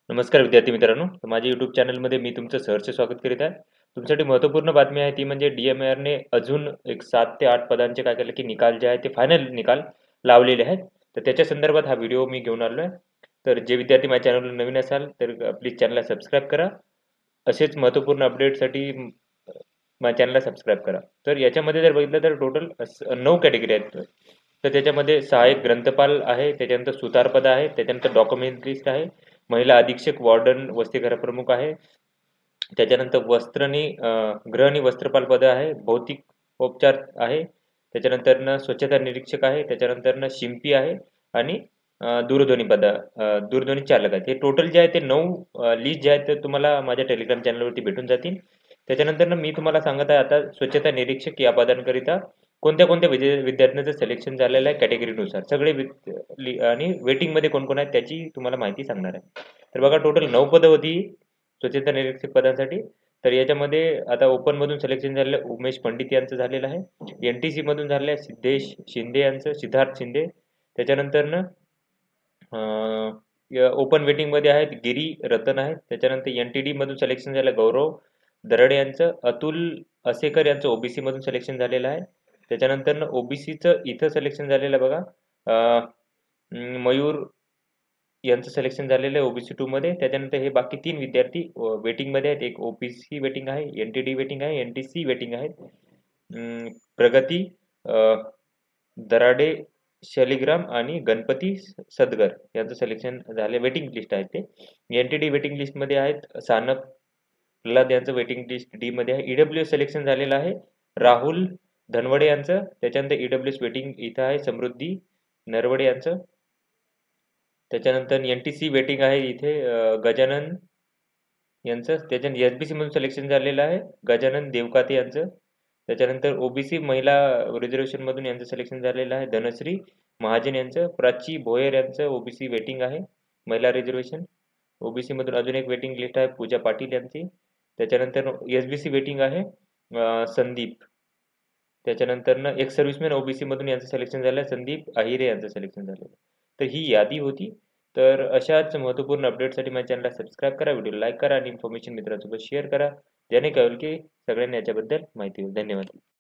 नमस्कार विद्यार्थी मित्रांनो, तर माझ्या यूट्यूब चॅनलमध्ये मी तुमचं सहर्ष स्वागत करीत आहे. तुमच्यासाठी महत्त्वपूर्ण बातमी आहे ती म्हणजे DMARने अजून एक 7 ते 8 पदांचे काय केलं की निकाल जे आहे ते फायनल निकाल लावलेले आहेत. तर त्याच्या संदर्भात हा व्हिडिओ मी घेऊन आलो आहे. तर जे विद्यार्थी माझ्या चॅनलवर नवीन असाल तर प्लीज चॅनलला सबस्क्राईब करा. असेच महत्त्वपूर्ण अपडेटसाठी माझ्या चॅनलला सबस्क्राईब करा. तर याच्यामध्ये जर बघितलं तर टोटल 9 कॅटेगरी आहेत. तर त्याच्यामध्ये सहाय्यक ग्रंथपाल आहे, त्याच्यानंतर सुतारपद आहे, त्याच्यानंतर डॉक्युमेंटरिस्ट आहे, महिला अधीक्षक वॉर्डन वसतिगृहप्रमुख आहे, त्याच्यानंतर गृह आणि वस्त्रपाल पद आहे, भौतिक उपचार आहे, त्याच्यानंतर स्वच्छता निरीक्षक आहे, त्याच्यानंतर शिंपी आहे आणि दूरध्वनी चालक आहेत. हे टोटल जे आहे ते 9 लिस्ट जे आहेत ते तुम्हाला माझ्या टेलिग्राम चॅनलवरती भेटून जातील. त्याच्यानंतर मी तुम्हाला सांगत आहे आता स्वच्छता निरीक्षक या पदांकरिता कोणत्या कोणत्या विद्यार्थ्यांचं सिलेक्शन झालेलं आहे कॅटेगरीनुसार सगळे आणि वेटिंगमध्ये कोण कोण आहेत त्याची तुम्हाला माहिती सांगणार आहे. तर बघा टोटल 9 पदं होती स्वच्छता निरीक्षक पदासाठी. तर याच्यामध्ये आता ओपनमधून सिलेक्शन झालेलं उमेश पंडित यांचं झालेलं आहे. NTC मधून झालेलं आहे सिद्धेश शिंदे यांचं, सिद्धार्थ शिंदे. त्याच्यानंतर ओपन वेटिंगमध्ये आहेत गिरी रतन आहेत. त्याच्यानंतर NTD मधून सिलेक्शन झालं गौरव दरडे यांचं, अतुल असेकर यांचं OBC मधून सिलेक्शन झालेलं आहे. त्याच्यानंतर OBCचं इथं सिलेक्शन झालेलं आहे बघा, मयूर यांचं सिलेक्शन झालेलं आहे OBC 2 मध्ये. त्याच्यानंतर हे बाकी 3 विद्यार्थी वेटिंगमध्ये आहेत. एक OBC वेटिंग आहे, NTD वेटिंग आहे, NTC वेटिंग आहेत. प्रगती दराडे शालिग्राम आणि गणपती सदगर यांचं सिलेक्शन झाले वेटिंग लिस्ट आहे ते. NTD वेटिंग लिस्टमध्ये आहेत सानप प्रल्हाद यांचं वेटिंग लिस्ट डी मध्ये आहे. EWS सिलेक्शन झालेलं आहे राहुल धनवडे यांचं. त्याच्यानंतर EWS वेटिंग इथं आहे समृद्धी नरवडे यांचं. त्याच्यानंतर NTC वेटिंग आहे इथे गजानन यांचं. त्याच्यानंतर SBC मधून सिलेक्शन झालेलं आहे गजानन देवकाते यांचं. त्याच्यानंतर OBC महिला रिझर्वेशन मधून यांचं सिलेक्शन झालेलं आहे धनश्री महाजन यांचं. प्राची भोयर यांचं OBC वेटिंग आहे महिला रिझर्वेशन. OBC मधून अजून एक वेटिंग लिस्ट आहे पूजा पाटील यांची. त्याच्यानंतर SBC वेटिंग आहे संदीप. त्याच्यानंतर एक्स सर्व्हिसमॅन OBC मधून यांचं सिलेक्शन झालं संदीप अहिरे यांचं सिलेक्शन झालेलं. तर ही यादी होती. तर अशाच महत्त्वपूर्ण अपडेटसाठी माझ्या चॅनलला सबस्क्राईब करा, व्हिडिओ लाईक करा आणि इन्फॉर्मेशन मित्रांसोबत शेअर करा, ज्याने कळेल की सगळ्यांनी याच्याबद्दल माहिती होईल. धन्यवाद.